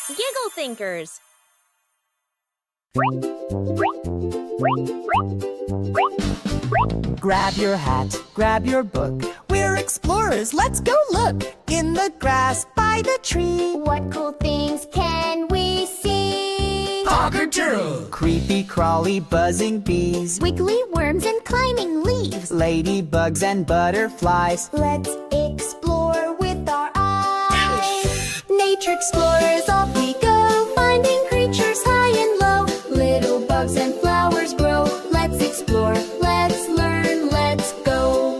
Giggle thinkers. Grab your hat, grab your book. We're explorers, let's go look. In the grass, by the tree. What cool things can we see? Cockatiel, creepy crawly buzzing bees. Wiggly worms and climbing leaves. Ladybugs and butterflies. Let's explore with our eyes. Nature explorers, off we go, finding creatures high and low. Little bugs and flowers grow. Let's explore, let's learn, let's go.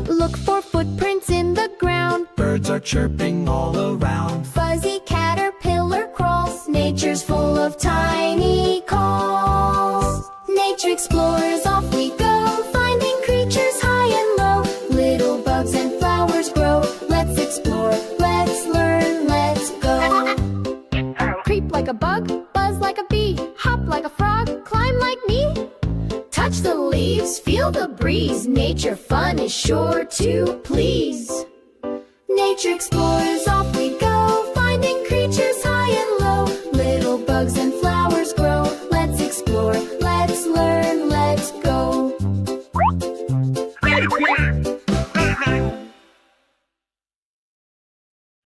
Look for footprints in the ground. Birds are chirping all around. Fuzzy caterpillar crawls. Nature's full of tiny calls. Nature explorers, off we go, finding creatures high and low. Little bugs and flowers grow. Let's explore, let's learn, let's go. Creep like a bug, buzz like a bee, hop like a frog, climb like me. Touch the leaves, feel the breeze. Nature fun is sure to please. Nature explorers,